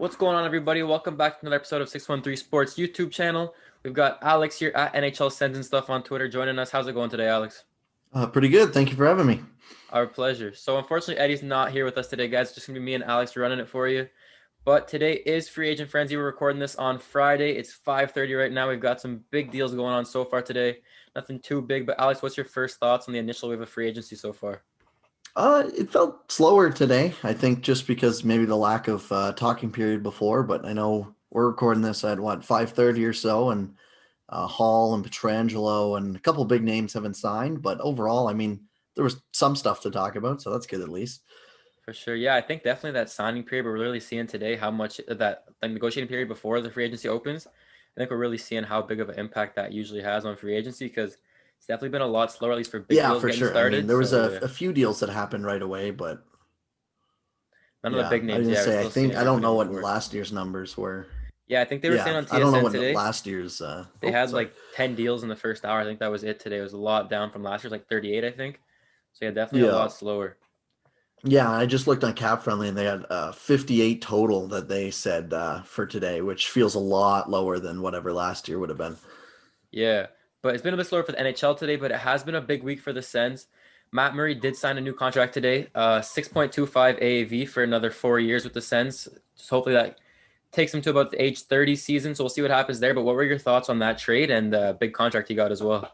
What's going on, everybody? Welcome back to another episode of 613 Sports YouTube channel. We've got Alex here at NHL Sens and stuff on Twitter joining us. How's it going today, Alex? Pretty good. Thank you for having me. Our pleasure. So, unfortunately, Eddie's not here with us today, guys. It's just going to be me and Alex running it for you. But today is Free Agent Frenzy. We're recording this on Friday. It's 5:30 right now. We've got some big deals going on so far today. Nothing too big, but Alex, what's your first thoughts on the initial wave of free agency so far? It felt slower today. I think just because maybe the lack of talking period before, but I know we're recording this at 5:30 or so, and Hall and Petrangelo and a couple big names haven't signed. But overall, I mean, there was some stuff to talk about, so that's good at least. For sure. Yeah, I think definitely that signing period, we're really seeing today how much that like negotiating period before the free agency opens. I think we're really seeing how big of an impact that usually has on free agency because it's definitely been a lot slower, at least for big Yeah, deals for getting sure. I mean, started. there was So a, yeah, a few deals that happened right away, but none of the yeah, big I was names. gonna Yeah, we're say still seeing I don't happening know what before. last year's numbers were. Yeah, I think they were saying Yeah, on I don't know TSN what today last year's. they had Sorry. like 10 deals in the first hour. I think that was it today. It was a lot down from last year's, like 38, I think. So yeah, definitely a Yeah. lot slower. Yeah, I just looked on Cap Friendly and they had 58 total that they said for today, which feels a lot lower than whatever last year would have been. Yeah, but it's been a bit slower for the NHL today, but it has been a big week for the Sens. Matt Murray did sign a new contract today, 6.25 AAV for another 4 years with the Sens. So hopefully that takes him to about the age 30 season. So we'll see what happens there. But what were your thoughts on that trade and the big contract he got as well?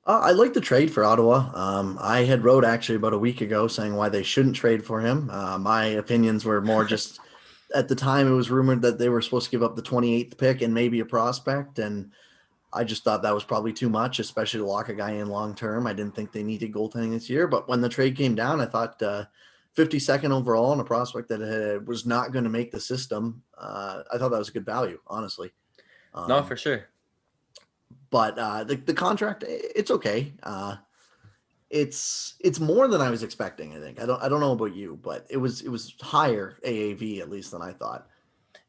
I like the trade for Ottawa. I had wrote actually about a week ago saying why they shouldn't trade for him. My opinions were more just at the time it was rumored that they were supposed to give up the 28th pick and maybe a prospect, and I just thought that was probably too much, especially to lock a guy in long term. I didn't think they needed goaltending this year, but when the trade came down, I thought 52nd overall and a prospect that was not going to make the system. I thought that was a good value, honestly. No, Um, for sure. but the contract, it's okay. It's more than I was expecting. I think I don't know about you, but it was higher AAV at least than I thought.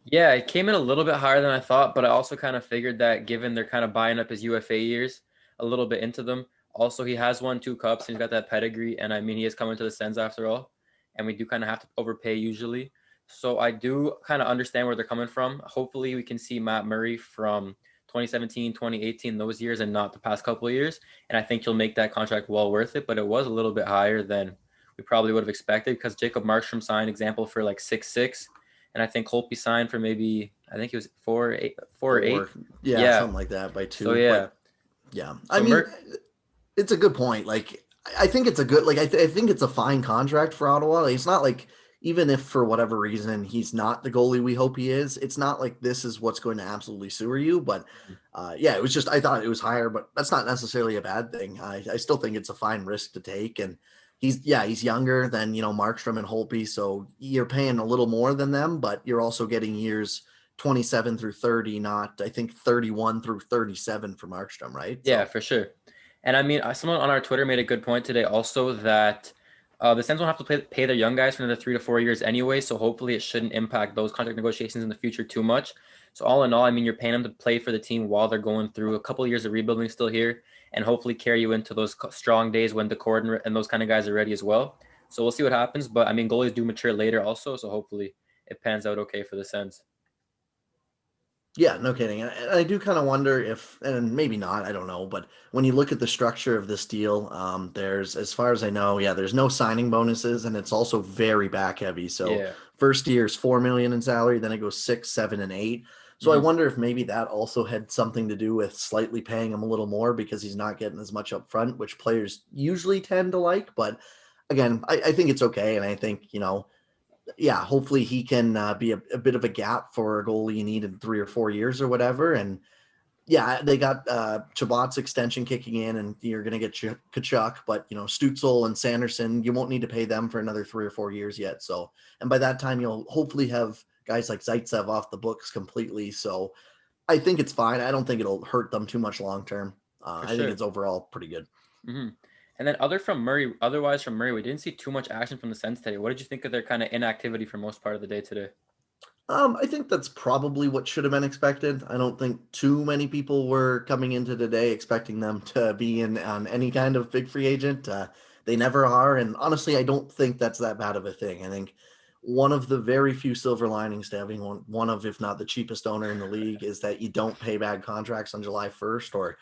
Yeah, it came in a little bit higher than I thought, but I also kind of figured that given they're kind of buying up his UFA years a little bit into them. Also, he has won 2 cups and he's got that pedigree. And I mean, he is coming to the Sens after all. And we do kind of have to overpay usually. So I do kind of understand where they're coming from. Hopefully, we can see Matt Murray from 2017, 2018, those years, and not the past couple of years. And I think he'll make that contract well worth it. But it was a little bit higher than we probably would have expected because Jacob Markstrom signed example for like 6.6, and I think Holtby signed for maybe I think it was 4 8 4 or 8. Four, yeah, Yeah. something like that by So two. yeah. But yeah, I So mean, Merck. it's a good point. Like, I think it's a good, like, I think it's a fine contract for Ottawa. Like, it's not like, even if for whatever reason he's not the goalie we hope he is, it's not like this is what's going to absolutely sewer you. But yeah, it was just, I thought it was higher, but that's not necessarily a bad thing. I still think it's a fine risk to take. And he's younger than, Markstrom and Holtby. So you're paying a little more than them, but you're also getting years 27 through 30, not, I think, 31 through 37 for Markstrom, right? Yeah, So for sure. And I mean, someone on our Twitter made a good point today also that the Sens won't have to pay their young guys for another 3 to 4 years anyway. So hopefully it shouldn't impact those contract negotiations in the future too much. So all in all, I mean, you're paying them to play for the team while they're going through a couple of years of rebuilding still here, and hopefully carry you into those strong days when the and those kind of guys are ready as well. So we'll see what happens. But I mean, goalies do mature later also. So hopefully it pans out okay for the Sens. yeah, no kidding. And I do kind of wonder if, and maybe not, I don't know, but when you look at the structure of this deal, there's, as far as I know, yeah, there's no signing bonuses, and it's also very back heavy. So Yeah. first year is 4 million in salary, then it goes 6, 7, and 8. So I Hmm. wonder if maybe that also had something to do with slightly paying him a little more because he's not getting as much up front, which players usually tend to like. But again, I think it's okay, and I think yeah, hopefully he can be a bit of a gap for a goalie you need in 3 or 4 years or whatever. And yeah, they got Chabot's extension kicking in, and you're going to get Kachuk, but Stutzel and Sanderson, you won't need to pay them for another 3 or 4 years yet. So, and by that time, you'll hopefully have guys like Zaitsev off the books completely. So, I think it's fine. I don't think it'll hurt them too much long term. For I think sure. it's overall pretty good. Hmm. And then otherwise from Murray, we didn't see too much action from the Sens today. What did you think of their kind of inactivity for most part of the day today? I think that's probably what should have been expected. I don't think too many people were coming into today expecting them to be in on any kind of big free agent. They never are, and honestly, I don't think that's that bad of a thing. I think one of the very few silver linings to having one of, if not the cheapest owner in the league, is that you don't pay bad contracts on July 1st or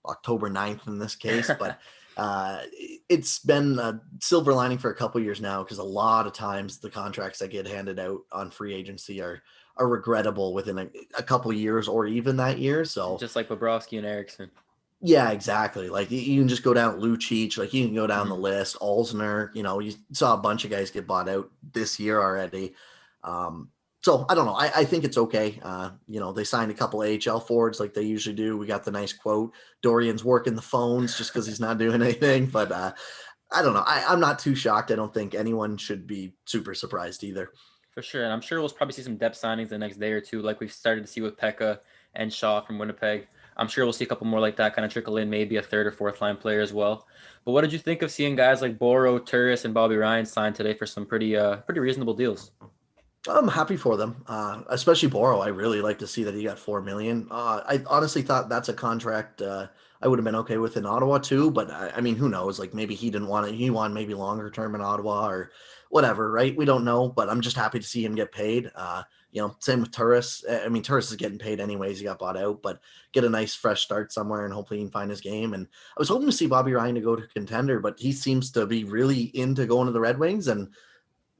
October 9th in this case. But it's been a silver lining for a couple years now, because a lot of times the contracts that get handed out on free agency are regrettable within a couple years or even that year. So Just like Bobrovsky and Eriksson. yeah, exactly. Like you can just go down Lucic, like you can go down the list. Alzner, you saw a bunch of guys get bought out this year already. So I don't know. I think it's okay. They signed a couple AHL forwards like they usually do. We got the nice quote. Dorian's working the phones just because he's not doing anything. But I don't know. I'm not too shocked. I don't think anyone should be super surprised either. For sure. And I'm sure we'll probably see some depth signings the next day or two, like we've started to see with Pekka and Shaw from Winnipeg. I'm sure we'll see a couple more like that kind of trickle in, maybe a third or fourth line player as well. But what did you think of seeing guys like Boro, Turris, and Bobby Ryan signed today for some pretty reasonable deals? I'm happy for them, especially Boro. I really like to see that he got $4 million. I honestly thought that's a contract I would have been okay with in Ottawa too. But I mean, who knows? Like maybe he didn't want it. He wanted maybe longer term in Ottawa or whatever, right? We don't know. But I'm just happy to see him get paid. Same with Turris. I mean, Turris is getting paid anyways. He got bought out, but get a nice fresh start somewhere and hopefully he can find his game. And I was hoping to see Bobby Ryan to go to contender, but he seems to be really into going to the Red Wings. And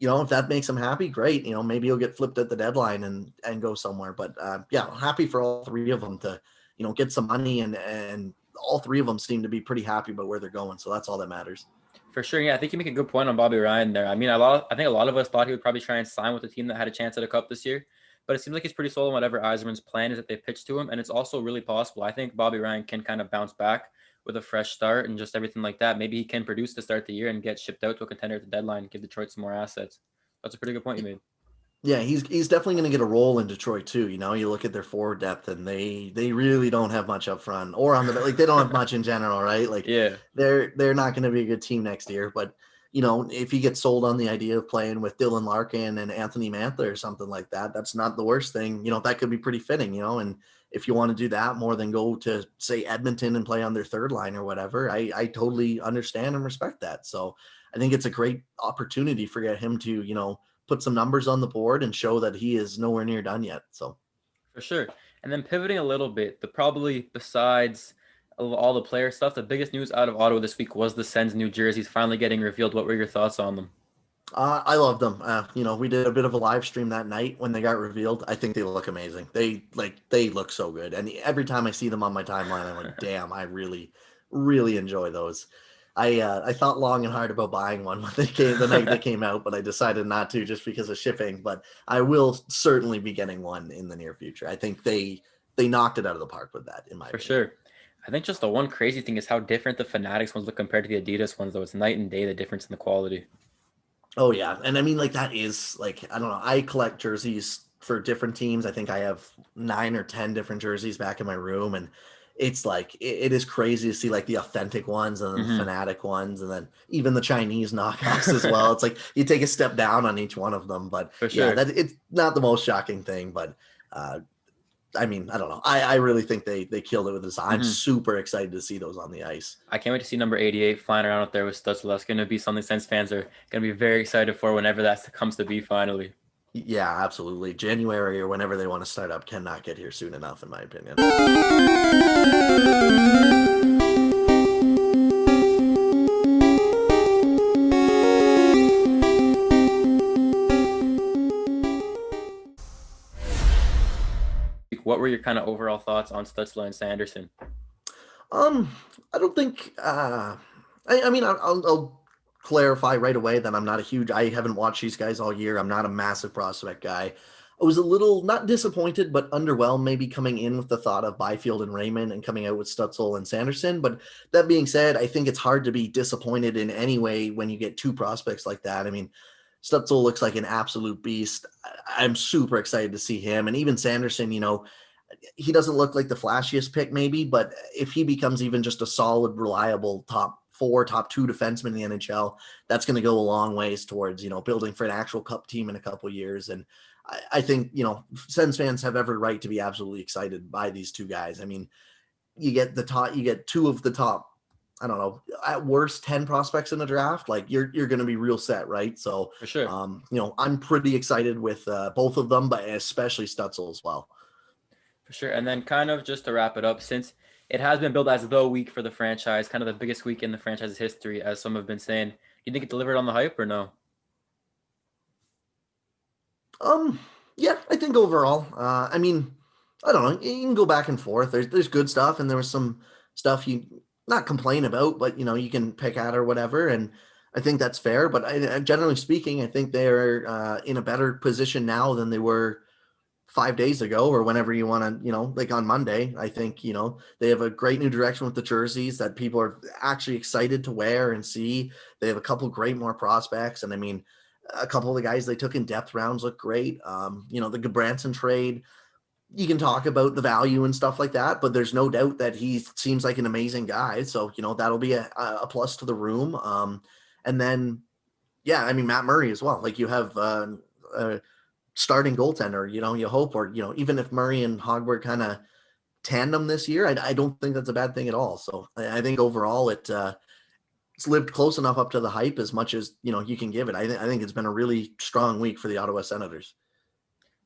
if that makes him happy, great. Maybe he'll get flipped at the deadline and go somewhere. But happy for all three of them to, get some money, and all three of them seem to be pretty happy about where they're going. So that's all that matters. For sure, yeah. I think you make a good point on Bobby Ryan there. I mean, I think a lot of us thought he would probably try and sign with a team that had a chance at a cup this year, but it seems like he's pretty sold on whatever Yzerman's plan is that they pitched to him, and it's also really possible. I think Bobby Ryan can kind of bounce back with a fresh start and just everything like that. Maybe he can produce to start the year and get shipped out to a contender at the deadline, give Detroit some more assets. That's a pretty good point you made. Yeah, he's definitely going to get a role in Detroit too. You look at their forward depth, and they really don't have much up front or on the they don't have much in general, right? Like Yeah, they're not going to be a good team next year. But if he gets sold on the idea of playing with Dylan Larkin and Anthony Mantha or something like that, that's not the worst thing. That could be pretty fitting. And if you want to do that more than go to say Edmonton and play on their third line or whatever, I totally understand and respect that. So I think it's a great opportunity for him to put some numbers on the board and show that he is nowhere near done yet. So for sure. And then pivoting a little bit, besides all the player stuff, the biggest news out of Ottawa this week was the Sens new jerseys finally getting revealed. What were your thoughts on them? I love them. We did a bit of a live stream that night when they got revealed. I think they look amazing. They look so good. And every time I see them on my timeline, I'm like, damn, I really, really enjoy those. I thought long and hard about buying one when the night they came out, but I decided not to just because of shipping. But I will certainly be getting one in the near future. I think they knocked it out of the park with that, in my opinion. For sure. I think just the one crazy thing is how different the Fanatics ones look compared to the Adidas ones, though. It's night and day, the difference in the quality. Oh yeah, and I mean, like, that is like, I don't know. I collect jerseys for different teams. I think I have 9 or 10 different jerseys back in my room, and it's like it is crazy to see like the authentic ones and then the Fanatic ones, and then even the Chinese knockoffs as well. It's like you take a step down on each one of them, but For sure. yeah, that it's not the most shocking thing, but I mean, I don't know. I really think they killed it with this. I'm super excited to see those on the ice. I can't wait to see number 88 flying around out there with Stützle. That's going to be something Sens fans are going to be very excited for whenever that comes to be finally. Yeah, absolutely. January or whenever they want to start up cannot get here soon enough, in my opinion. What were your kind of overall thoughts on Stützle and Sanderson? I don't think. I mean, I'll clarify right away that I'm not I haven't watched these guys all year. I'm not a massive prospect guy. I was a little not disappointed, but underwhelmed maybe coming in with the thought of Byfield and Raymond and coming out with Stützle and Sanderson. But that being said, I think it's hard to be disappointed in any way when you get 2 prospects like that. I mean, Stützle looks like an absolute beast. I'm super excited to see him. And even Sanderson, he doesn't look like the flashiest pick maybe, but if he becomes even just a solid, reliable top 4, top 2 defenseman in the NHL, that's going to go a long ways towards, building for an actual cup team in a couple of years. And I think, Sens fans have every right to be absolutely excited by these 2 guys. I mean, you get 2 of the top I don't know, at worst 10 prospects in the draft, like you're going to be real set, right? So, For sure. I'm pretty excited with both of them, but especially Stutzel as well. For sure. And then kind of just to wrap it up, since it has been billed as the week for the franchise, kind of the biggest week in the franchise's history, as some have been saying, do you think it delivered on the hype or no? Yeah, I think overall, I mean, I don't know. You can go back and forth. There's good stuff, and there was some stuff you not complain about, but you can pick at or whatever. And I think that's fair. But generally speaking, I think they're in a better position now than they were 5 days ago or whenever you want to, like on Monday. I think they have a great new direction with the jerseys that people are actually excited to wear and see. They have a couple great more prospects, and I mean, a couple of the guys they took in depth rounds look great. The Gabranson trade, you can talk about the value and stuff like that, but there's no doubt that he seems like an amazing guy. So, that'll be a plus to the room. And then, yeah, I mean, Matt Murray as well. Like you have a starting goaltender, you hope, or, even if Murray and Hogberg kind of tandem this year, I don't think that's a bad thing at all. So I think overall it's lived close enough up to the hype as much as, you can give it. I think it's been a really strong week for the Ottawa Senators.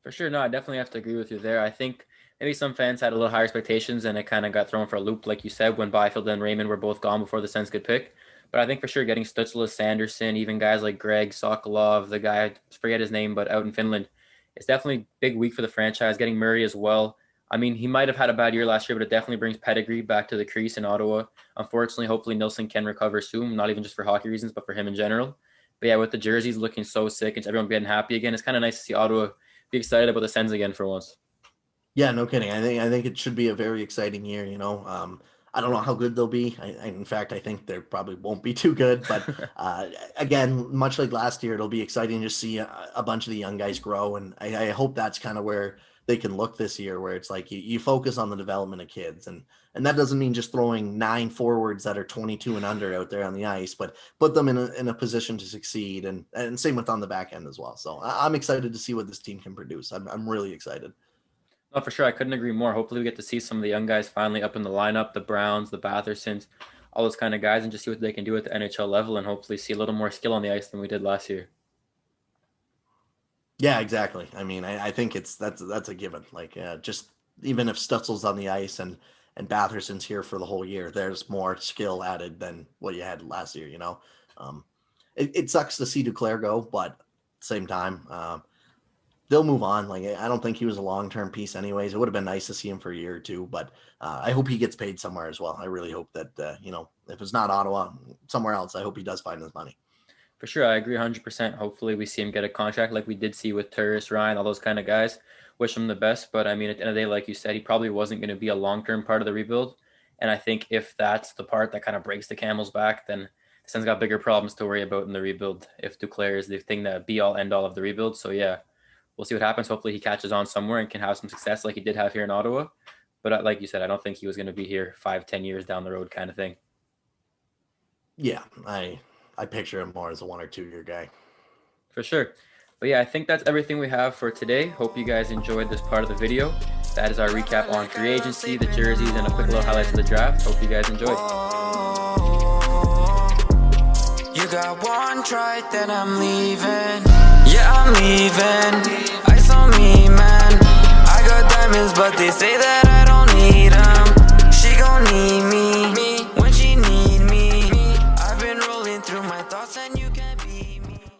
For sure. No, I definitely have to agree with you there. I think maybe some fans had a little higher expectations and it kind of got thrown for a loop, like you said, when Byfield and Raymond were both gone before the Sens could pick. But I think for sure getting Stützle, Sanderson, even guys like Greg Sokolov, the guy, I forget his name, but out in Finland, it's definitely a big week for the franchise. Getting Murray as well. I mean, he might have had a bad year last year, but it definitely brings pedigree back to the crease in Ottawa. Unfortunately, hopefully Nilsson can recover soon, not even just for hockey reasons, but for him in general. But yeah, with the jerseys looking so sick and everyone getting happy again, it's kind of nice to see Ottawa be excited about the Sens again for once. Yeah, no kidding. I think it should be a very exciting year. I don't know how good they'll be. In fact, I think they probably won't be too good. But again, much like last year, it'll be exciting to see a bunch of the young guys grow. And I hope that's kind of where they can look this year, where it's like you focus on the development of kids. And that doesn't mean just throwing 9 forwards that are 22 and under out there on the ice, but put them in a position to succeed. And same with on the back end as well. So I'm excited to see what this team can produce. I'm really excited. No, for sure. I couldn't agree more. Hopefully we get to see some of the young guys finally up in the lineup, the Browns, the Bathersons, all those kind of guys, and just see what they can do at the NHL level and hopefully see a little more skill on the ice than we did last year. Yeah, exactly. I mean, I think that's a given. Like just even if Stutzel's on the ice and Batherson's here for the whole year, there's more skill added than what you had last year. Um, it sucks to see Duclair go, but at the same time, they'll move on. Like I don't think he was a long-term piece anyways. It would have been nice to see him for a year or two, but I hope he gets paid somewhere as well. I really hope that if it's not Ottawa, somewhere else, I hope he does find his money. For sure, I agree 100%. Hopefully we see him get a contract like we did see with Turris, Ryan, all those kind of guys. Wish him the best, but I mean, at the end of the day, like you said, he probably wasn't going to be a long-term part of the rebuild. And I think if that's the part that kind of breaks the camel's back, then the Sens got bigger problems to worry about in the rebuild if Duclair is the thing that be-all, end-all of the rebuild. So yeah, we'll see what happens. Hopefully he catches on somewhere and can have some success like he did have here in Ottawa. But like you said, I don't think he was going to be here 5-10 years down the road kind of thing. Yeah, I picture him more as a 1 or 2 year guy. For sure. But yeah, I think that's everything we have for today. Hope you guys enjoyed this part of the video. That is our recap on free agency, the jerseys, and a quick little highlights of the draft. Hope you guys enjoyed. You got one try, then I'm leaving. Yeah, I'm leaving. Ice on me, man. I got diamonds, but they say that I don't need them. She gon' need me when she need me. I've been rolling through my thoughts and you can't